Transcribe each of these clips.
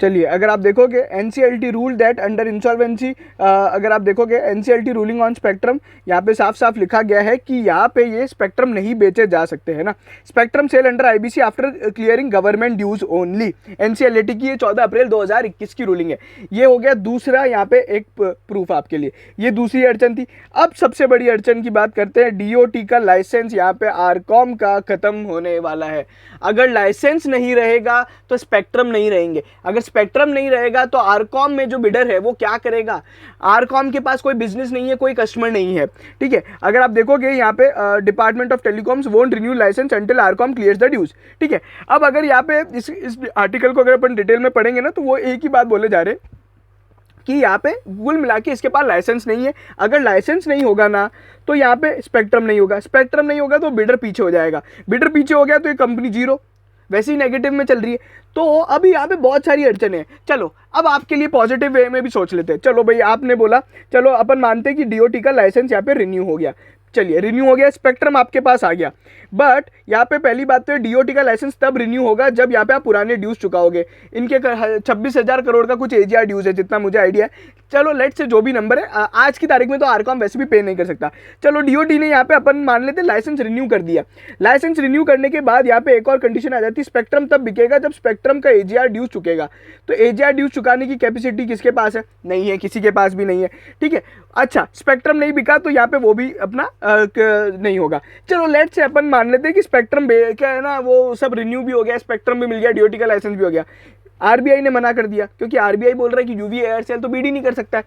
चलिए अगर आप देखोगे NCLT rule that under insolvency, अगर आप देखोगे एनसीएलटी रूलिंग ऑन स्पेक्ट्रम, यहाँ पे साफ साफ लिखा गया है कि यहाँ पे ये स्पेक्ट्रम नहीं बेचे जा सकते हैं ना। Spectrum sale under IBC after clearing government dues only, NCLT की ये 14 अप्रैल 2021 की रूलिंग है। ये हो गया दूसरा यहाँ पे एक प्रूफ आपके लिए, ये दूसरी अड़चन थी। अब सबसे बड़ी अड़चन की बात करते हैं, डीओटी का लाइसेंस यहाँ पे आरकॉम का खत्म होने वाला है। अगर लाइसेंस नहीं रहेगा तो स्पेक्ट्रम नहीं रहेंगे, अगर स्पेक्ट्रम नहीं रहेगा तो आरकॉम में जो बिडर है वो क्या करेगा। आरकॉम के पास कोई बिजनेस नहीं है, कोई कस्टमर नहीं है, ठीक है। अगर आप देखोगे यहाँ पे department of telecoms won't renew licence until RCom clears the dues, ठीक है। अब अगर यहाँ पे इस आर्टिकल को अगर अपन डिटेल में पढ़ेंगे ना तो वो एक ही बात बोले जा रहे कि यहाँ पे कुल मिला के इसके पास लाइसेंस नहीं है। अगर लाइसेंस नहीं होगा ना तो यहाँ पे स्पेक्ट्रम नहीं होगा, स्पेक्ट्रम नहीं होगा तो बिडर पीछे हो जाएगा, बिडर पीछे हो गया तो ये कंपनी जीरो, वैसे ही नेगेटिव में चल रही है। तो अभी यहाँ पे बहुत सारी अड़चने हैं। चलो अब आपके लिए पॉजिटिव वे में भी सोच लेते हैं। चलो भाई आपने बोला, चलो अपन मानते हैं कि डीओटी का लाइसेंस यहाँ पे रिन्यू हो गया, चलिए रिन्यू हो गया, स्पेक्ट्रम आपके पास आ गया। बट यहाँ पे पहली बात तो डीओटी का लाइसेंस तब रिन्यू होगा जब यहाँ पे आप पुराने ड्यूज चुकाओगे। इनके 26,000 करोड़ का कुछ एजीआर ड्यूज है जितना मुझे आइडिया है। चलो लेट से जो भी नंबर है, आज की तारीख में तो आरकॉम वैसे भी पे नहीं कर सकता। चलो डीओटी ने यहाँ पे अपन मान लेते लाइसेंस रिन्यू कर दिया। लाइसेंस रिन्यू करने के बाद यहाँ पे एक और कंडीशन आ जाती है, स्पेक्ट्रम तब बिकेगा जब स्पेक्ट्रम का एजीआर ड्यूज चुकेगा। तो एजीआर ड्यूज चुकाने की कैपेसिटी किसके पास है? नहीं है, किसी के पास भी नहीं है, ठीक है। अच्छा स्पेक्ट्रम नहीं बिका तो यहाँ पे वो भी अपना नहीं होगा। चलो लेट से अपन मान लेते हैं कि स्पेक्ट्रम क्या है ना, वो सब रिन्यू भी हो गया, स्पेक्ट्रम भी मिल गया, डीओटी का लाइसेंस भी हो गया। आरबीआई ने मना कर दिया क्योंकि आरबीआई बोल रहा है कि यूवी एयरसेल तो बीड ही नहीं कर सकता है।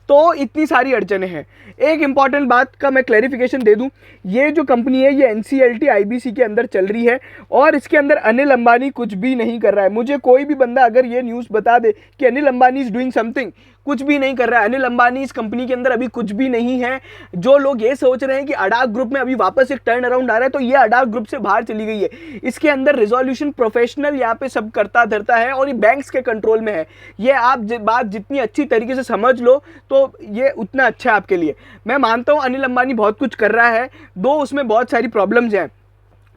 तो इतनी सारी अड़चने हैं। एक इंपॉर्टेंट बात का मैं क्लैरिफिकेशन दे दूं, ये जो कंपनी है ये एनसीएलटी आईबीसी के अंदर चल रही है और इसके अंदर अनिल अंबानी कुछ भी नहीं कर रहा है। मुझे कोई भी बंदा अगर ये न्यूज़ बता दे कि Anil Ambani is doing something, कुछ भी नहीं कर रहा है। अनिल अंबानी इस कंपनी के अंदर अभी कुछ भी नहीं है। जो लोग ये सोच रहे हैं कि अडाक ग्रुप में अभी वापस एक टर्न अराउंड आ रहा है, तो ये अडाक ग्रुप से बाहर चली गई है। इसके अंदर रिजोल्यूशन प्रोफेशनल यहाँ पे सब करता धरता है और ये बैंक्स के कंट्रोल में है। ये आप बात जितनी अच्छी तरीके से समझ लो तो ये उतना अच्छा है आपके लिए। मैं मानता हूँ अनिल अंबानी बहुत कुछ कर रहा है, दो उसमें बहुत सारी प्रॉब्लम्स हैं।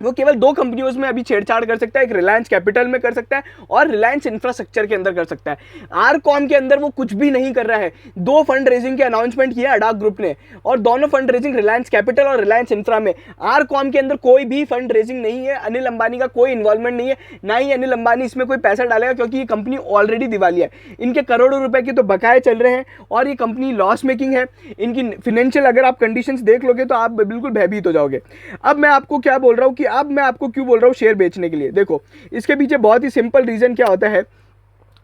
वो केवल दो कंपनियों में अभी छेड़छाड़ कर सकता है, एक रिलायंस कैपिटल में कर सकता है और रिलायंस इंफ्रास्ट्रक्चर के अंदर कर सकता है। आरकॉम के अंदर वो कुछ भी नहीं कर रहा है। दो फंड रेजिंग के अनाउंसमेंट किया अडाक ग्रुप ने और दोनों फंड रेजिंग रिलायंस कैपिटल और रिलायंस इंफ्रा में। आरकॉम के अंदर कोई भी फंड रेजिंग नहीं है, अनिल अंबानी का कोई इन्वॉल्वमेंट नहीं है, ना ही अनिल अंबानी इसमें कोई पैसा डालेगा क्योंकि ये कंपनी ऑलरेडी दिवालिया है। इनके करोड़ों रुपए के तो बकाये चल रहे हैं और ये कंपनी लॉस मेकिंग है। इनकी फिनेंशियल अगर आप कंडीशंस देख लोगे तो आप बिल्कुल भयभीत हो जाओगे। अब मैं आपको क्या बोल रहा हूँ कि अब मैं आपको क्यों बोल रहा हूँ शेयर बेचने के लिए। देखो इसके पीछे बहुत ही सिंपल रीजन क्या होता है,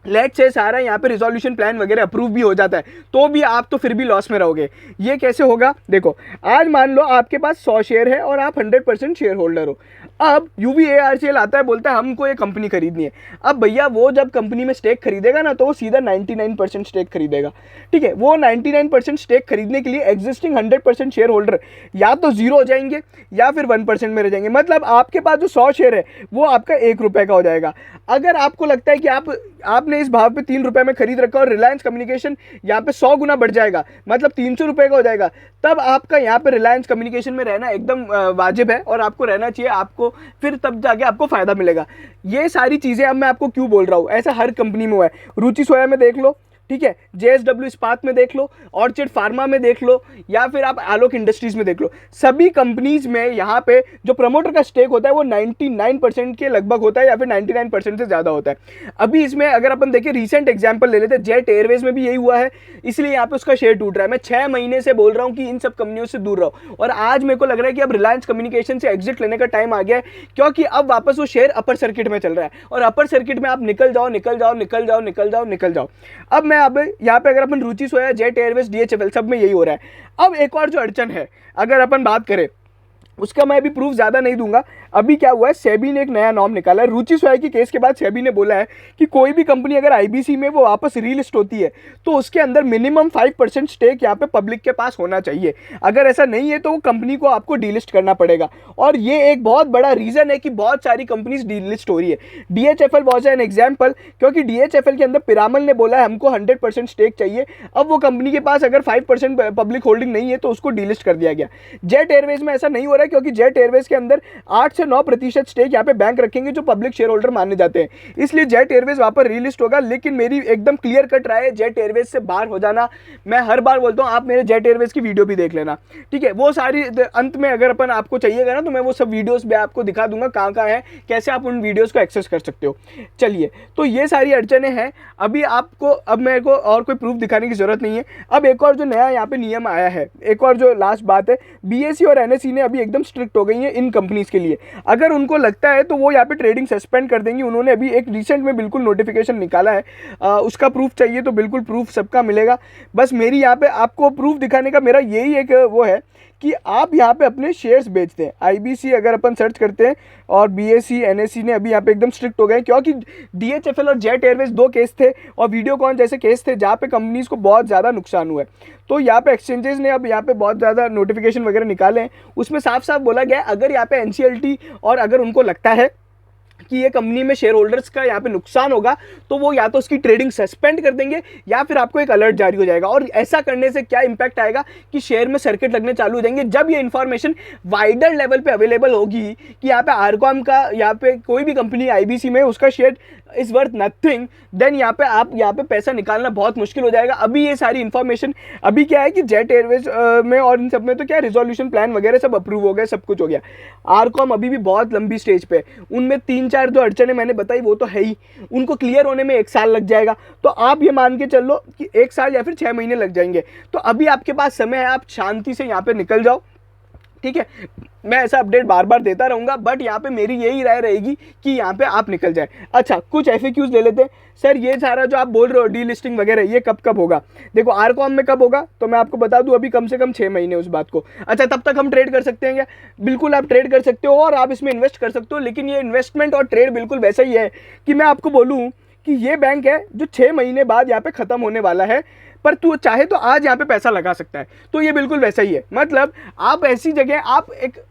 लेट से सारा यहाँ पे रिजोल्यूशन प्लान वगैरह अप्रूव भी हो जाता है तो भी आप तो फिर भी लॉस में रहोगे। ये कैसे होगा? देखो आज मान लो आपके पास 100 शेयर है और आप 100% शेयर होल्डर हो। अब यूवीएआरसीएल आता है, बोलता है हमको ये कंपनी खरीदनी है। अब भैया वो जब कंपनी में स्टेक खरीदेगा ना तो वो सीधा 99% स्टेक खरीदेगा, ठीक है। वो 99% स्टेक खरीदने के लिए एग्जिस्टिंग 100% शेयर होल्डर या तो जीरो हो जाएंगे या फिर 1% में रह जाएंगे। मतलब आपके पास जो 100 शेयर है वो आपका 1 रुपये का हो जाएगा। अगर आपको लगता है कि आपने इस भाव पे 3 रुपये में खरीद रखा और रिलायंस कम्युनिकेशन यहाँ पे 100 गुना बढ़ जाएगा, मतलब 300 रुपये का हो जाएगा, तब आपका यहाँ पे रिलायंस कम्युनिकेशन में रहना एकदम वाजिब है और आपको रहना चाहिए। आपको फिर तब जाके आपको फायदा मिलेगा। ये सारी चीज़ें अब मैं आपको क्यों बोल रहा हूँ, ऐसा हर कंपनी में हुआ है। रुचि सोया में देख लो, ठीक है, जेएसडब्ल्यू इस्पात में देख लो, ऑर्चिड फार्मा में देख लो या फिर आप आलोक इंडस्ट्रीज में देख लो। सभी कंपनीज में यहाँ पे जो प्रमोटर का स्टेक होता है वो 99% के लगभग होता है या फिर 99% से ज़्यादा होता है। अभी इसमें अगर अपन देखें रीसेंट एग्जाम्पल ले लेते हैं, जेट एयरवेज में भी यही हुआ है, इसलिए यहाँ पे उसका शेयर टूट रहा है। मैं 6 महीने से बोल रहा हूँ कि इन सब कंपनियों से दूर रहो और आज मेरे को लग रहा है कि अब रिलायंस कम्युनिकेशन से एग्जिट लेने का टाइम आ गया है क्योंकि अब वापस वो शेयर अपर सर्किट में चल रहा है और अपर सर्किट में आप निकल जाओ निकल जाओ निकल जाओ निकल जाओ निकल जाओ। अब अब यहाँ पे अगर अपन रुचि सोया, जेट एयरवेज, डीएचएफएल सब में यही हो रहा है। अब एक और जो अड़चन है अगर अपन बात करें उसका मैं अभी प्रूफ ज़्यादा नहीं दूंगा। अभी क्या हुआ है, सेबी ने एक नया नॉर्म निकाला है। रुचि सोया की केस के बाद सेबी ने बोला है कि कोई भी कंपनी अगर आईबीसी में वो वापस रीलिस्ट होती है तो उसके अंदर मिनिमम 5% स्टेक यहाँ पे पब्लिक के पास होना चाहिए। अगर ऐसा नहीं है तो वो कंपनी को आपको डीलिस्ट करना पड़ेगा और ये एक बहुत बड़ा रीज़न है कि बहुत सारी कंपनीज डीलिस्ट हो रही है। डीएचएफएल वॉज एन एग्जाम्पल क्योंकि डीएचएफएल के अंदर पिरामल ने बोला है हमको 100% स्टेक चाहिए। अब वो कंपनी के पास अगर 5% पब्लिक होल्डिंग नहीं है तो उसको डीलिस्ट कर दिया गया। जेट एयरवेज में ऐसा नहीं हो रहा है क्योंकि जेट एयरवेज के अंदर 8 से से 9% स्टेक यहाँ पे बैंक रखेंगे जो पब्लिक शेयर होल्डर माने जाते हैं, इसलिए जेट एयरवेज वहाँ पर रीलिस्ट होगा। लेकिन मेरी एकदम क्लियर कट राय है जेट एयरवेज से बाहर हो जाना। मैं हर बार बोलता हूँ, आप मेरे जेट एयरवेज की वीडियो भी देख लेना, ठीक है। वो सारी अंत में अगर अपन आपको चाहिएगा ना तो मैं वो सब वीडियोस में आपको दिखा दूंगा कहाँ कहाँ है, कैसे आप उन वीडियोस को एक्सेस कर सकते हो। चलिए, तो ये सारी अड़चने हैं। अभी आपको, अब मेरे को और कोई प्रूफ दिखाने की जरूरत नहीं है। अब एक और जो नया यहाँ पे नियम आया है, एक और जो लास्ट बात है, बीएसई और एनएसई ने अभी एकदम स्ट्रिक्ट हो गई है इन कंपनीज के लिए। अगर उनको लगता है तो वो यहाँ पे ट्रेडिंग सस्पेंड कर देंगी। उन्होंने अभी एक रिसेंट में बिल्कुल नोटिफिकेशन निकाला है, उसका प्रूफ चाहिए तो बिल्कुल प्रूफ सबका मिलेगा। बस मेरी यहाँ पे आपको प्रूफ दिखाने का मेरा यही एक वो है कि आप यहाँ पे अपने शेयर्स बेचते हैं। आईबीसी अगर अपन सर्च करते हैं, और बीएसई एनएसई ने अभी यहाँ पे एकदम स्ट्रिक्ट हो गए, क्योंकि डीएचएफएल और जेट एयरवेज 2 केस थे और वीडियोकॉन जैसे केस थे जहाँ पे कंपनीज को बहुत ज़्यादा नुकसान हुआ है। तो यहाँ पे एक्सचेंजेस ने अब यहाँ पे बहुत ज़्यादा नोटिफिकेशन वगैरह निकाले हैं, उसमें साफ साफ बोला गया है अगर यहाँ पे एनसीएलटी और अगर उनको लगता है कि ये कंपनी में शेयर होल्डर्स का यहाँ पे नुकसान होगा तो वो या तो उसकी ट्रेडिंग सस्पेंड कर देंगे या फिर आपको एक अलर्ट जारी हो जाएगा। और ऐसा करने से क्या इंपैक्ट आएगा कि शेयर में सर्किट लगने चालू हो जाएंगे। जब ये इंफॉर्मेशन वाइडर लेवल पे अवेलेबल होगी कि यहाँ पे आरकॉम का, यहाँ पे कोई भी कंपनी आईबीसी में उसका share is worth nothing, then यहाँ पे आप यहाँ पे पैसा निकालना बहुत मुश्किल हो जाएगा। अभी ये सारी इन्फॉर्मेशन, अभी क्या है कि जेट एयरवेज में और इन सब में तो क्या रिजोल्यूशन प्लान वगैरह सब अप्रूव हो गए, सब कुछ हो गया। आरकॉम अभी भी बहुत लंबी स्टेज पे, उनमें 3-4 जो अड़चने मैंने बताई वो तो है ही, उनको क्लियर होने में 1 साल लग जाएगा। तो आप ये मान के चल लो कि 1 साल या फिर 6 महीने लग जाएंगे। तो अभी आपके पास समय है, आप शांति से यहाँ पे निकल जाओ, ठीक है। मैं ऐसा अपडेट बार बार देता रहूंगा, बट यहाँ पे मेरी यही राय रहेगी कि यहाँ पे आप निकल जाए। अच्छा, कुछ FAQs ले लेते हैं। सर ये सारा जो आप बोल रहे हो डी लिस्टिंग वगैरह, ये कब कब होगा? देखो आरकॉम में कब होगा तो मैं आपको बता दूं, अभी कम से कम 6 महीने उस बात को। अच्छा, तब तक हम ट्रेड कर सकते हैं क्या? बिल्कुल आप ट्रेड कर सकते हो और आप इसमें इन्वेस्ट कर सकते हो, लेकिन ये इन्वेस्टमेंट और ट्रेड बिल्कुल वैसा ही है कि मैं आपको बोलूँ कि ये बैंक है जो 6 महीने बाद यहाँ पे ख़त्म होने वाला है, पर तू चाहे तो आज यहाँ पे पैसा लगा सकता है। तो ये बिल्कुल वैसा ही है। मतलब आप ऐसी जगह,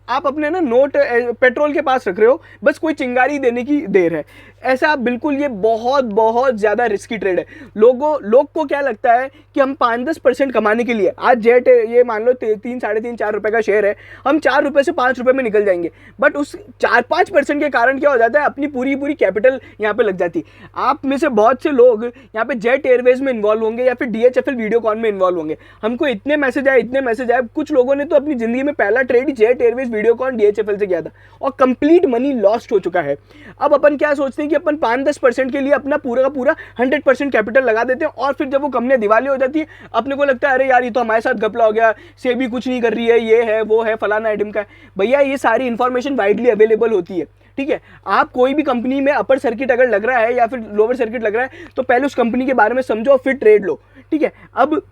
आप अपने ना नोट पेट्रोल के पास रख रहे हो, बस कोई चिंगारी देने की देर है। ऐसा बिल्कुल ये बहुत बहुत ज़्यादा रिस्की ट्रेड है। लोग को क्या लगता है कि हम 5-10% कमाने के लिए, आज जेट ये मान लो 3, 3.5, 4 रुपये का शेयर है, हम 4 रुपये से 5 रुपये में निकल जाएंगे। बट उस 4-5% के कारण क्या हो जाता है, अपनी पूरी कैपिटल यहाँ पे लग जाती है। आप में से बहुत से लोग यहाँ पे जेट एयरवेज में इन्वॉल्व होंगे या फिर DHFL वीडियोकॉन में इन्वॉल्व होंगे। हमको इतने मैसेज आए, कुछ लोगों ने तो अपनी जिंदगी में पहला ट्रेड ही जेट एयरवेज, वीडियोकॉन, DHFL से किया था और कंप्लीट मनी लॉस्ट हो चुका है। अब अपन क्या सोचते हैं कि अपन 5-10% के लिए अपना पूरा का पूरा 100% कैपिटल लगा देते हैं, और फिर जब वो कंपनी दिवाली हो जाती है अपने को लगता है अरे यार ये तो हमारे साथ घपला हो गया, सेबी कुछ नहीं कर रही है, ये है वो है फलाना आइटम का है। भैया ये सारी इंफॉर्मेशन वाइडली अवेलेबल होती है, ठीक है। आप कोई भी कंपनी में अपर सर्किट अगर लग रहा है या फिर लोअर सर्किट लग रहा है तो पहले उस कंपनी के बारे में समझो, फिर ट्रेड लो, ठीक है। अब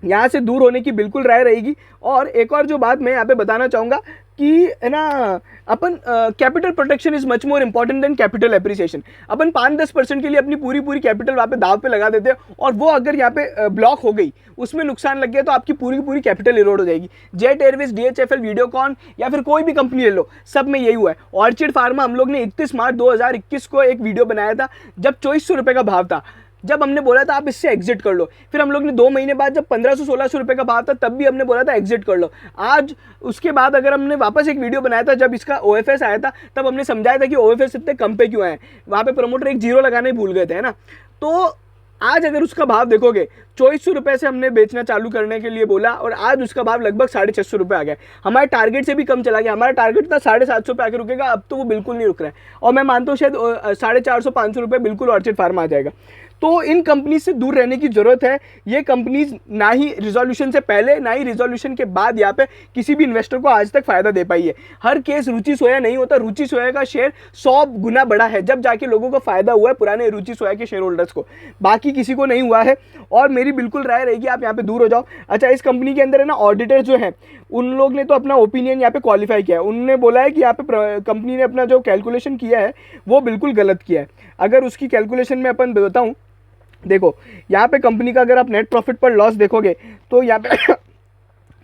यहाँ से दूर होने की बिल्कुल राय रहेगी। और एक और जो बात मैं यहाँ पे बताना चाहूँगा कि है ना, अपन capital protection is much more important than capital appreciation. अपन 5-10% के लिए अपनी पूरी कैपिटल वहाँ पे दाव पे लगा देते हैं, और वो अगर यहाँ पे ब्लॉक हो गई, उसमें नुकसान लग गया तो आपकी पूरी कैपिटल इरोड हो जाएगी। जेट एयरवेज, DHFL, वीडियोकॉन या फिर कोई भी कंपनी ले लो, सब में यही हुआ है। ऑर्चिड फार्मा हम लोग ने 31 मार्च 2021 को एक वीडियो बनाया था जब 2400 रुपये का भाव था, जब हमने बोला था आप इससे एग्जिट कर लो। फिर हम लोग ने 2 महीने बाद जब 1500-1600 रुपये का भाव था तब भी हमने बोला था एग्जिट कर लो। आज उसके बाद अगर हमने वापस एक वीडियो बनाया था जब इसका OFS आया था, तब हमने समझाया था कि OFS इतने कम पे क्यों आए, वहाँ पे प्रमोटर एक 0 लगाने भूल गए थे, है ना। तो आज अगर उसका भाव देखोगे, 2400 रुपये से हमने बेचना चालू करने के लिए बोला और आज उसका भाव लगभग 650 रुपये आ गया। हमारे टारगेट से भी कम चला गया। हमारा टारगेट था 750 पे आके रुकेगा, अब तो वो बिल्कुल नहीं रुक रहा है। और मैं मानता हूँ शायद 450-500 रुपये बिल्कुल ऑर्चिड फार्मा आ जाएगा। तो इन कंपनी से दूर रहने की जरूरत है। ये कंपनीज ना ही रिजोल्यूशन से पहले ना ही रिजोल्यूशन के बाद यहाँ पे किसी भी इन्वेस्टर को आज तक फायदा दे पाई है। हर केस रुचि सोया नहीं होता। रुचि सोया का शेयर 100 गुना बड़ा है, जब जाके लोगों को फायदा हुआ है पुराने रुचि सोया के शेयर होल्डर्स को, बाकी किसी को नहीं हुआ है। और मेरी बिल्कुल राय रहेगी आप यहाँ पे दूर हो जाओ। अच्छा, इस कंपनी के अंदर है ना ऑडिटर जो है उन लोग ने तो अपना ओपिनियन यहाँ पे क्वालिफाई किया है। उन्होंने बोला है कि यहाँ पे कंपनी ने अपना जो कैलकुलेशन किया है वो बिल्कुल गलत किया है। अगर उसकी कैलकुलेशन में अपन बताऊँ, देखो यहाँ पे कंपनी का अगर आप नेट प्रॉफिट पर लॉस देखोगे तो यहाँ पे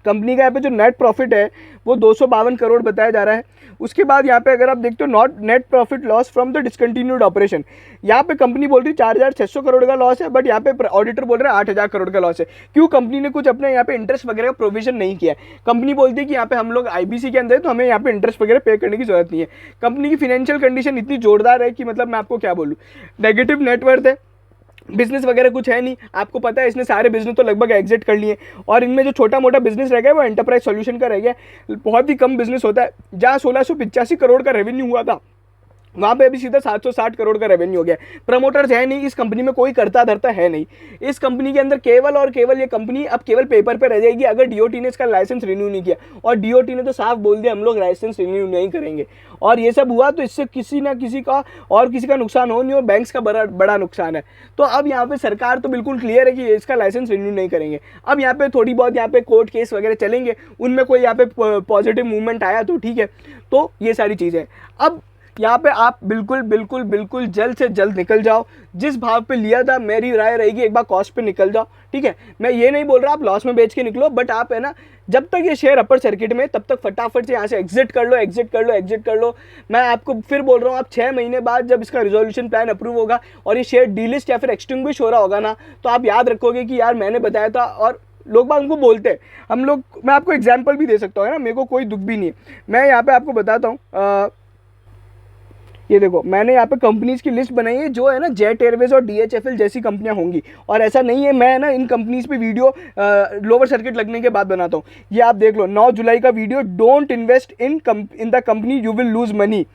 कंपनी का यहाँ पे जो नेट प्रॉफिट है वो 252 करोड़ बताया जा रहा है। उसके बाद यहाँ पे अगर आप देखते हो not net profit loss from the discontinued operation, यहाँ पे कंपनी बोल रही 4,600 करोड़ का लॉस है, बट यहाँ पे ऑडिटर बोल रहे हैं 8,000 करोड़ का लॉस है। क्यों? कंपनी ने कुछ अपने यहाँ पे इंटरेस्ट वगैरह का प्रोविजन नहीं किया है। कंपनी बोलती है कि यहाँ पे हम लोग आईबीसी के अंदर है तो हमें यहाँ पे इंटरेस्ट वगैरह पे करने की जरूरत नहीं है। कंपनी की फाइनेंशियल कंडीशन इतनी जोरदार है कि मतलब मैं आपको क्या बोलूँ, नेगेटिव नेटवर्थ है, बिजनेस वगैरह कुछ है नहीं। आपको पता है इसने सारे बिजनेस तो लगभग एग्जिट कर लिए और इनमें जो छोटा मोटा बिजनेस रह गया है वो एंटरप्राइज सॉल्यूशन का रह गया, बहुत ही कम बिजनेस होता है। जहाँ 1685 करोड़ का रेवेन्यू हुआ था वहाँ पे अभी सीधा 760 करोड़ का रेवेन्यू हो गया। प्रमोटर्स है नहीं इस कंपनी में, कोई करता धरता है नहीं इस कंपनी के अंदर। केवल और केवल ये कंपनी अब केवल पेपर पे रह जाएगी अगर डीओटी ने इसका लाइसेंस रिन्यू नहीं किया, और डीओटी ने तो साफ बोल दिया हम लोग लाइसेंस रिन्यू नहीं करेंगे। और ये सब हुआ तो इससे किसी ना किसी का और किसी का नुकसान हो नहीं, और बैंक्स का बड़ा नुकसान है। तो अब यहाँ पे सरकार तो बिल्कुल क्लियर है कि इसका लाइसेंस रिन्यू नहीं करेंगे। अब यहाँ पे थोड़ी बहुत यहाँ पे कोर्ट केस वगैरह चलेंगे, उनमें कोई यहाँ पे पॉजिटिव मूवमेंट आया तो ठीक है। तो ये सारी चीज़ें अब यहाँ पे आप बिल्कुल बिल्कुल बिल्कुल जल्द से जल्द निकल जाओ। जिस भाव पे लिया था मेरी राय रहेगी एक बार कॉस्ट पे निकल जाओ, ठीक है। मैं ये नहीं बोल रहा आप लॉस में बेच के निकलो, बट आप है ना जब तक ये शेयर अपर सर्किट में तब तक फटाफट से यहाँ से एग्जिट कर लो, एग्जिट कर लो, एग्जिट कर लो। मैं आपको फिर बोल रहा हूँ आप 6 महीने बाद जब इसका रिजोल्यूशन प्लान अप्रूव होगा और ये शेयर डीलिस्ट या फिर एक्सटिंग्विश हो रहा होगा ना, तो आप याद रखोगे कि यार मैंने बताया था। और लोग बाग उनको बोलते हैं हम लोग, मैं आपको एग्जाम्पल भी दे सकता हूँ ना, मेरे को कोई दुख भी नहीं है। मैं यहाँ पे आपको बताता हूँ, ये देखो मैंने यहाँ पे कंपनीज की लिस्ट बनाई है जो है ना जेट एयरवेज और डीएचएफएल जैसी कंपनियां होंगी। और ऐसा नहीं है मैं ना इन कंपनीज पे वीडियो लोअर सर्किट लगने के बाद बनाता हूँ। ये आप देख लो 9 जुलाई का video, don't invest in the company you will lose money.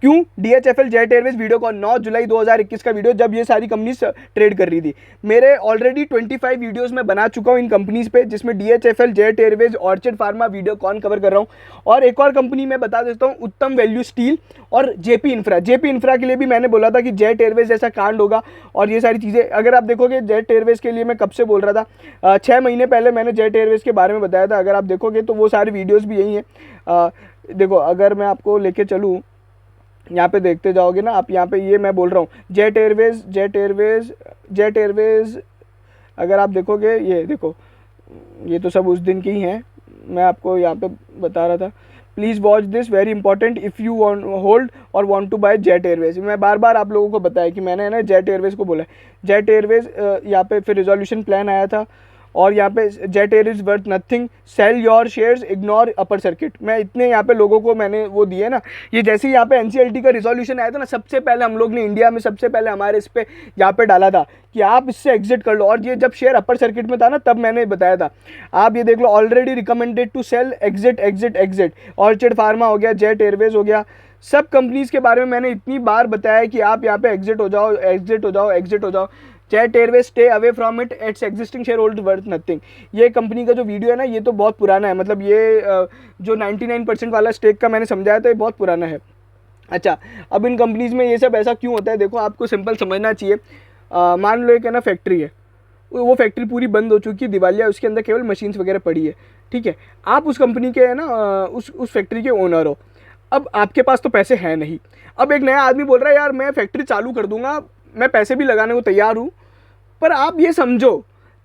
क्यों? डीएचएफएल जेट एयरवेज वीडियो का 9 जुलाई 2021 का वीडियो, जब ये सारी कंपनीज ट्रेड कर रही थी। मेरे ऑलरेडी 25 वीडियोस में बना चुका हूँ इन कंपनीज पे, जिसमें DHFL, jet Airways, orchid pharma, Videocon cover कर रहा हूँ। और एक और कंपनी मैं बता देता हूँ, उत्तम वैल्यू स्टील और जेपी इंफ्रा। जेपी इंफ्रा के लिए भी मैंने बोला था कि जेट एयरवेज जैसा कांड होगा और ये सारी चीज़ें। अगर आप देखोगे जेट एयरवेज के लिए मैं कब से बोल रहा था, 6 महीने पहले मैंने जेट एयरवेज के बारे में बताया था। अगर आप देखोगे तो वो सारी वीडियोज़ भी यही हैं। देखो अगर मैं आपको लेके चलूँ, यहाँ पे देखते जाओगे ना आप, यहाँ पे ये मैं बोल रहा हूँ जेट एयरवेज अगर आप देखोगे, ये देखो ये तो सब उस दिन की ही हैं। मैं आपको यहाँ पे बता रहा था, please watch this very important if you hold और want to buy Jet Airways. मैं बार बार आप लोगों को बताया कि मैंने ना जेट एयरवेज को बोला है। जेट एयरवेज यहाँ पे फिर रिजोल्यूशन प्लान आया था और यहाँ पे jet air is worth nothing, sell your shares, ignore upper circuit. मैं इतने यहाँ पे लोगों को मैंने वो दिए ना। ये जैसे ही यहाँ पे एनसीएलटी का रिजोल्यूशन आया था ना, सबसे पहले हम लोग ने इंडिया में सबसे पहले हमारे इस पे यहाँ पे डाला था कि आप इससे एग्जिट कर लो। और ये जब शेयर अपर सर्किट में था ना तब मैंने बताया था। आप ये देख लो, already recommended to sell, exit exit exit. Orchid Pharma हो गया, जेट एयरवेज हो गया, सब कंपनीज़ के बारे में मैंने इतनी बार बताया कि आप यहाँ पे एग्जिट हो जाओ, एग्जिट हो जाओ, एग्जिट हो जाओ। Jet Airways stay away from its existing share holder worth nothing. ये कंपनी का जो वीडियो है ना ये तो बहुत पुराना है, मतलब ये जो 99% वाला स्टेक का मैंने समझाया था ये बहुत पुराना है। अच्छा, अब इन कंपनीज़ में ये सब ऐसा क्यों होता है? देखो आपको सिंपल समझना चाहिए। मान लो एक है ना फैक्ट्री है, वो फैक्ट्री पूरी बंद हो चुकी है, दिवालिया, उसके अंदर केवल मशीन्स वगैरह पड़ी है, ठीक है। आप उस कंपनी के है ना उस फैक्ट्री के ओनर हो। अब आपके पास तो पैसे हैं नहीं। अब एक नया आदमी बोल रहा है यार मैं फैक्ट्री चालू कर दूंगा, मैं पैसे भी लगाने को तैयार हूँ, पर आप ये समझो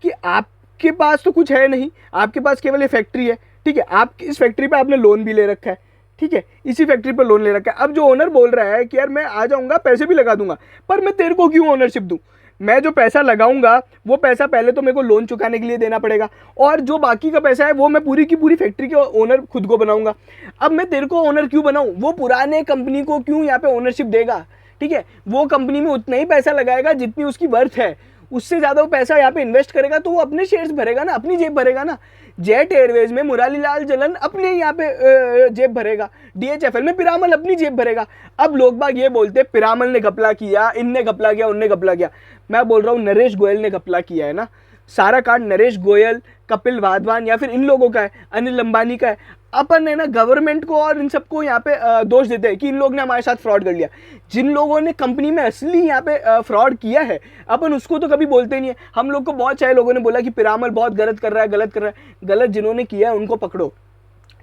कि आपके पास तो कुछ है नहीं, आपके पास केवल ये फैक्ट्री है, ठीक है। आप इस फैक्ट्री पे आपने लोन भी ले रखा है, ठीक है, इसी फैक्ट्री पर लोन ले रखा है। अब जो ओनर बोल रहा है कि यार मैं आ जाऊंगा, पैसे भी लगा दूंगा, पर मैं तेरे को क्यों ओनरशिप दूं? मैं जो पैसा लगाऊंगा वो पैसा पहले तो मेरे को लोन चुकाने के लिए देना पड़ेगा, और जो बाकी का पैसा है वो मैं पूरी की पूरी फैक्ट्री के ओनर खुद को बनाऊंगा। अब मैं तेरे को ओनर क्यों बनाऊं? वो पुराने कंपनी को क्यों यहाँ पे ओनरशिप देगा? ठीक है, वो कंपनी में उतना ही पैसा लगाएगा जितनी उसकी वर्थ है, उससे ज़्यादा वो पैसा यहाँ पे इन्वेस्ट करेगा तो वो अपने शेयर्स भरेगा ना, अपनी जेब भरेगा ना। जेट एयरवेज में मुरारी लाल जलन अपने यहाँ पे जेब भरेगा, डीएचएफएल में पिरामल अपनी जेब भरेगा। अब लोग बाग ये बोलते हैं पिरामल ने घपला किया, इनने घपला किया, उनने घपला किया। मैं बोल रहा हूँ नरेश गोयल ने घपला किया है ना। सारा कांड नरेश गोयल, कपिल वाधवान या फिर इन लोगों का है, अनिल अंबानी का है। अपन है ना गवर्नमेंट को और इन सबको यहाँ पे दोष देते हैं कि इन लोग ने हमारे साथ फ्रॉड कर लिया। जिन लोगों ने कंपनी में असली यहाँ पे फ्रॉड किया है अपन उसको तो कभी बोलते नहीं है। हम लोग को बहुत सारे लोगों ने बोला कि पिरामल बहुत गलत कर रहा है, गलत कर रहा है। गलत जिन्होंने किया है उनको पकड़ो,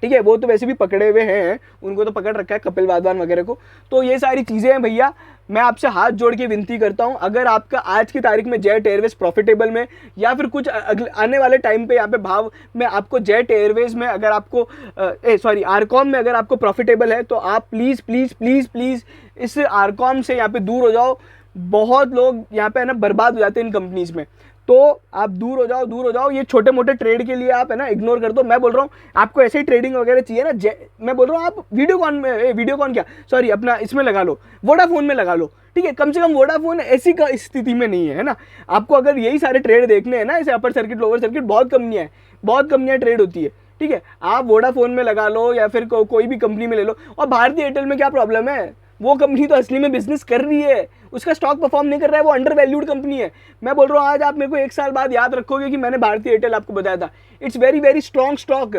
ठीक है, वो तो वैसे भी पकड़े हुए हैं, उनको तो पकड़ रखा है कपिल वाधवान वगैरह को। तो ये सारी चीज़ें हैं भैया, मैं आपसे हाथ जोड़ के विनती करता हूं, अगर आपका आज की तारीख में जेट एयरवेज प्रॉफिटेबल में या फिर कुछ आने वाले टाइम पे यहाँ पे भाव में आपको जेट एयरवेज में अगर आपको आरकॉम में अगर आपको प्रॉफिटेबल है, तो आप प्लीज़ प्लीज़ प्लीज़ प्लीज़ इस आरकॉम से यहाँ पे दूर हो जाओ। बहुत लोग यहाँ पे है ना बर्बाद हो जाते हैं इन कंपनीज में, तो आप दूर हो जाओ, दूर हो जाओ। ये छोटे मोटे ट्रेड के लिए आप है ना इग्नोर कर दो। मैं बोल रहा हूँ आपको ऐसे ही ट्रेडिंग वगैरह चाहिए ना, मैं बोल रहा हूँ आप वीडियोकॉन क्या सॉरी अपना इसमें लगा लो, वोडाफोन में लगा लो, ठीक है। कम से कम वोडाफोन ऐसी का स्थिति में नहीं है ना। आपको अगर यही सारे ट्रेड देखने हैं ना, ऐसे अपर सर्किट लोअर सर्किट बहुत कंपनियाँ ट्रेड होती है, ठीक है। आप वोडाफोन में लगा लो या फिर कोई भी कंपनी में ले लो। और भारतीय एयरटेल में क्या प्रॉब्लम है, वो कंपनी तो असली में बिजनेस कर रही है, उसका स्टॉक परफॉर्म नहीं कर रहा है, वो अंडर वैल्यूड कंपनी है। मैं बोल रहा हूँ आज आप मेरे को 1 साल बाद याद रखोगे कि मैंने भारतीय एयरटेल आपको बताया था, it's very very strong stock,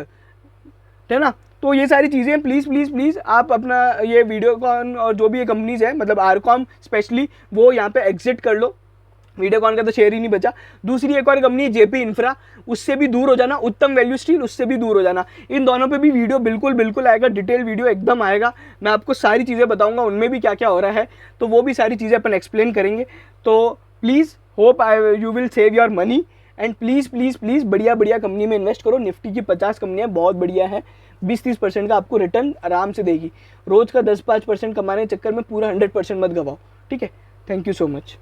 है ना। तो ये सारी चीज़ें प्लीज़ प्लीज़ प्लीज़ आप अपना ये वीडियोकॉन और जो भी ये कंपनीज है, मतलब आरकॉम स्पेशली, वो यहाँ पे एग्जिट कर लो। वीडियोकॉन का तो शेयर ही नहीं बचा। दूसरी एक और कंपनी है जेपी इंफ्रा, उससे भी दूर हो जाना। उत्तम वैल्यू स्टील, उससे भी दूर हो जाना। इन दोनों पे भी वीडियो बिल्कुल आएगा, डिटेल वीडियो एकदम आएगा। मैं आपको सारी चीज़ें बताऊंगा उनमें भी क्या क्या हो रहा है, तो वो भी सारी चीज़ें अपन एक्सप्लेन करेंगे। तो please hope you will save your money and please please please बढ़िया कंपनी में इन्वेस्ट करो। निफ्टी की 50 कंपनियाँ बहुत बढ़िया है, 20-30% का आपको रिटर्न आराम से देगी। रोज़ का 10-5% कमाने के चक्कर में पूरा 100% मत गवाओ, ठीक है। Thank you so much.